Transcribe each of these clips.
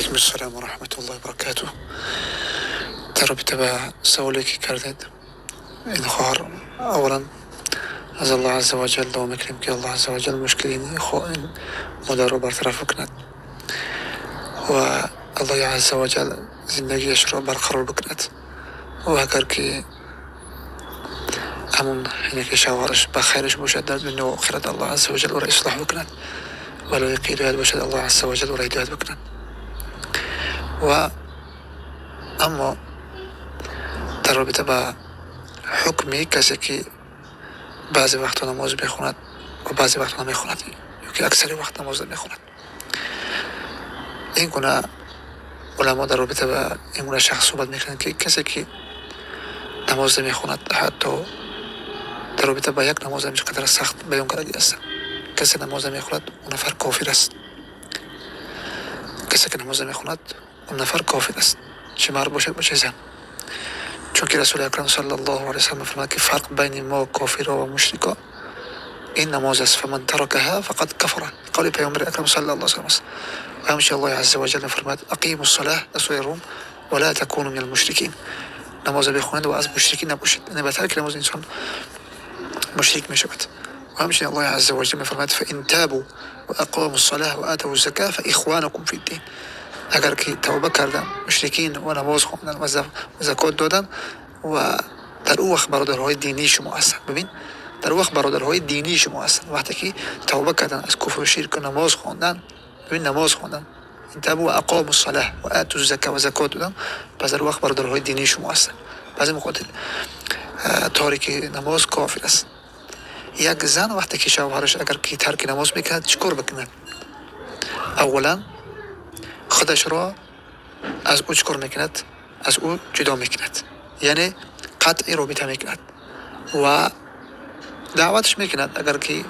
وعلیکم السلام و رحمت الله و برکاته. در رابطه با سوالی که کردید، این خواهر اولا از الله عز و جل دعا میکنیم که الله عز و جل مشکلین این مادر رو برطرف کند و الله عز و جل زندگیش رو برقرار بکند و اگر که همون اینه که شوهرش بخیرش باشد در دنیا و آخرت، الله عز و جل او را اصلاح بکند، ولو یکی هدایت باشد الله عز و جل او را هدایت بکند. و اما در رابطه با حکمی کسی که بعضی وقت نماز بخواند و بعضی وقت نمیخواند یا که اکثر وقت نماز نمیخواند، این گونه علما در رابطه با این گونه شخص صحبت میکنند که کسی که نماز نمیخواند، حتی در رابطه با یک نماز هم چقدر سخت بیان کرده است، کسی نماز نمیخواند اون نفر کافر است. کسی که نماز نمیخواند اون نفر کافر است، چه مرد باشد و چه زن. چون که رسول اکرم صلی الله علیه و سلم فرمود که فرق بین ما کافرها و مشرکا این نماز است، فمن ترکها فقد کفر. قول پیامبر اکرم صلی الله علیه و سلم. و همچنین الله عز و جل فرمود اقیموا الصلاة در سوره روم ولا تکونوا من المشرکین. نماز بخوانید و از مشرکین نباشید، یعنی بهتر که نماز انسان مشرک میشود. و همچنین الله عز و جل فرمود فان تابوا و اقاموا الصلاة و آتوا الزکاة فاخوانکم فی الدین. اگر که توبه کردن مشرکین و نماز خواندن و زکات دادن و در او وقت برادرهای دینی شما هستند. ببین، در وقت برادرهای دینی شما هستند. وقتی که توبه کردن از کفر و شرک و نماز خواندن، ببین نماز خواندن، انتبهوا و اقاموا الصلاة و آتوا الزکاة و زکات دادن، پس در وقت برادرهای دینی شما هستند. بعضی مقاطع تاریک نماز کافر است. یک زن وقتی که شوهرش اگر که ترک نماز میکند چیکار بکند؟ اولا خودش را از او چکار میکند؟ از او جدا میکند، یعنی قطع رابطه میکند و دعوتش میکند اگر که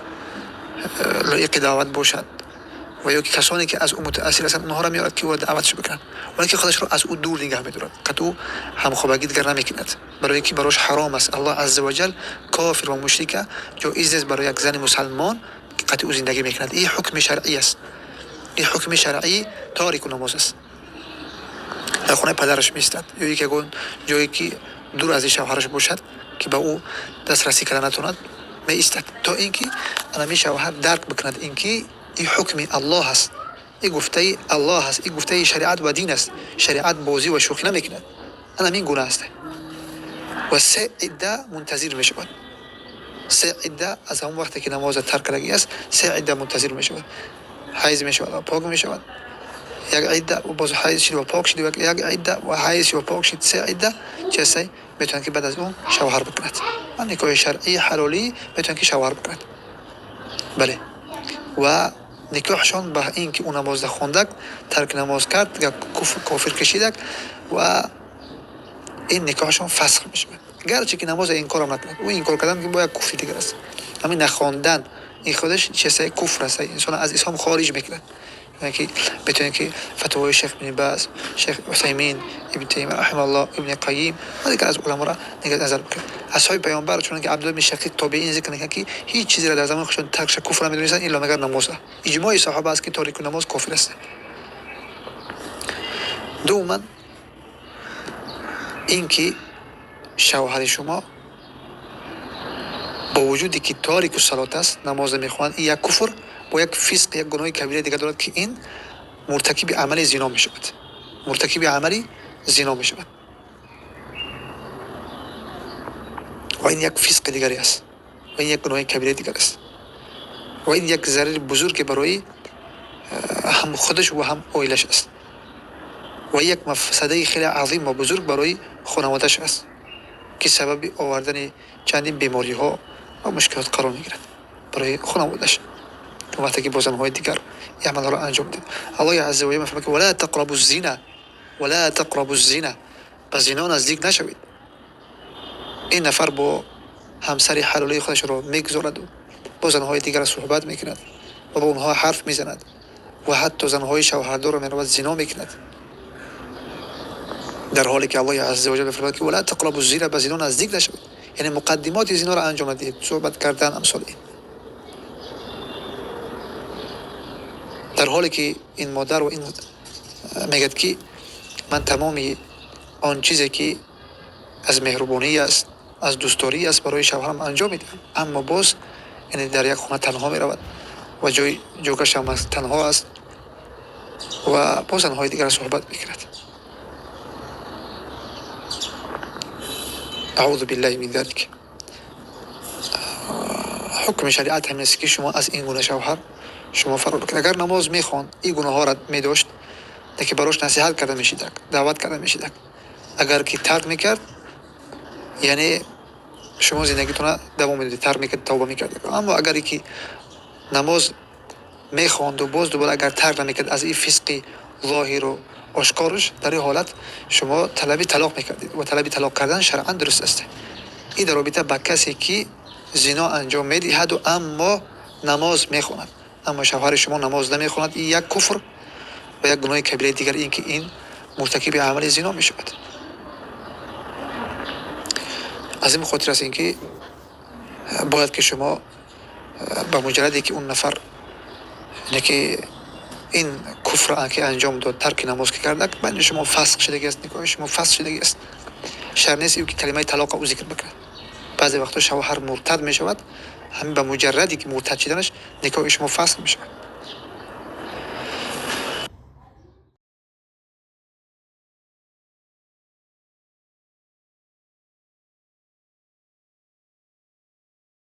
لایق دعوت باشد و یا کسانی که از او متأثر هستند اونها را میارد که او دعوتش بکنند، ولی که خودش را از او دور نگه میدارد، قطع او همخوابگی دیگر نمیکند، برای که براش حرام است. الله عز و جل کافر و مشرک جایز است برای یک زن مسلمان که قطع او زندگی میکند. این حکم شرعی است، این حکم شرعی تاریک نماز است. در خانه پدرش میستد یا یک جایی که دور از شوهرش باشد که به او دسترسی کردن نتواند می ایستد تا اینکه انا شوهر درک بکند اینکه این حکم الله است، این گفته الله است، این گفته شریعت و دین است. شریعت بازی و شوخی نمیکند. انا این گناه است و 3 عده منتظر می شود. 3 عده از همون وقتی که نماز ترک کرده است 3 عده منتظر می شود. حیض می شود و پاک می شود، یک عده و باز حیض شد و پاک شد، یک عده و حیض شد و پاک شد، 3 عده چه میتونن که بعد از اون شوهر بکند. من نکاح شرعی حلالی میتونن که شوهر بکند. بله، و نکاحشان به این که اون نماز خواندک ترک نماز کرد یا کافر کشیدک و این نکاحشان فسخ میشه، گرچه که نماز این کارم نکند. و این کار کردن که باید کفر دیگر است. همین نخواندن این خودش چه کفر است، انسان از اسلام خارج میکنه. یعنی که بتونن که فتوای شیخ ابن باز، شیخ عثیمین، ابن تیمیه رحمه الله، ابن قیم و دیگر از علما را نظر بکنید. اصحاب پیامبر چون که عبدالله بن شقیق تابعین ذکر میکنن که هیچ چیزی را در زمان خودشون ترک کفر نمیدونستن الا مگر نماز. اجماع صحابه است که تاریک نماز کافر است. دوما اینکه شوهر شما با وجودی که تاریک الصلات است، نماز میخواند، یک کفر با یک فسق، یک گناه کبیره دیگر دارد که این مرتکب عمل زنا می شود. مرتکب عمل زنا می شود و این یک فسق دیگری است و این یک گناه کبیره دیگر است و این یک ضرر بزرگ برای هم خودش و هم عائلش است و یک مفسده خیلی عظیم و بزرگ برای خانواده‌اش است که سبب آوردن چندین بیماری ها و مشکلات قرار میگیرد برای خانواده‌اش. وقتی که با زنهای دیگر این عمل را انجام دید، الله عز و جل میفرماید ولا تقربوا الزنا، ولا تقربوا الزنا، به زنا نزدیک نشوید. این نفر با همسر حلالی خودش را میگذارد و با زنهای دیگر صحبت میکند و با اونها حرف میزند و حتی زنهای شوهردار را میرود زنا میکند، در حالی که الله عز و جل میفرماید که ولا تقربوا الزنا، به زنا نزدیک نشوید. یعنی مقدمات زنا را انجام ندهید، صحبت کردن امثال این. در حالی که این مادر و این میگد که من تمامی آن چیزی که از مهربانی است، از دوستداری است برای شوهرم انجام میدم، اما باز یعنی در یک خانه تنها می رود و جوگش هم تنها است و با زنهای دیگر صحبت میکند. اعوذ بالله من ذلك. حکم شریعت همین است که شما از این گونه شوهر شما فرار کنید. اگر نماز میخواند این گناه ها را میداشت که براش نصیحت کرده میشید، دعوت کرده میشید. اگر که ترک میکرد یعنی شما زندگیتون دوام میدید، ترک میکرد، توبه میکرد. اما اگر که نماز میخواند و باز دوباره اگر ترک نمیکرد از این فسق ظاهر و آشکارش، در این حالت شما طلب طلاق میکردید و طلب طلاق کردن شرعا درست است. این در رابطه با کسی که زنا انجام میدهد و اما نماز میخواند، اما شوهر شما نماز نمیخواند، این یک کفر و یک گناه کبیره دیگر، این که این مرتکب عمل زنا میشود. از این خاطر است اینکه باید که شما با مجردی که اون نفر که این کفر که انجام داد، ترک نماز که کرده، بین شما فسخ شده است، نکاح شما فسخ شده است. شرط نیست که کلمه طلاق او ذکر بکنه. بعضی وقتا شوهر مرتد می شود، همین به مجردی که مرتد شدنش نکاح شما فسخ می شود.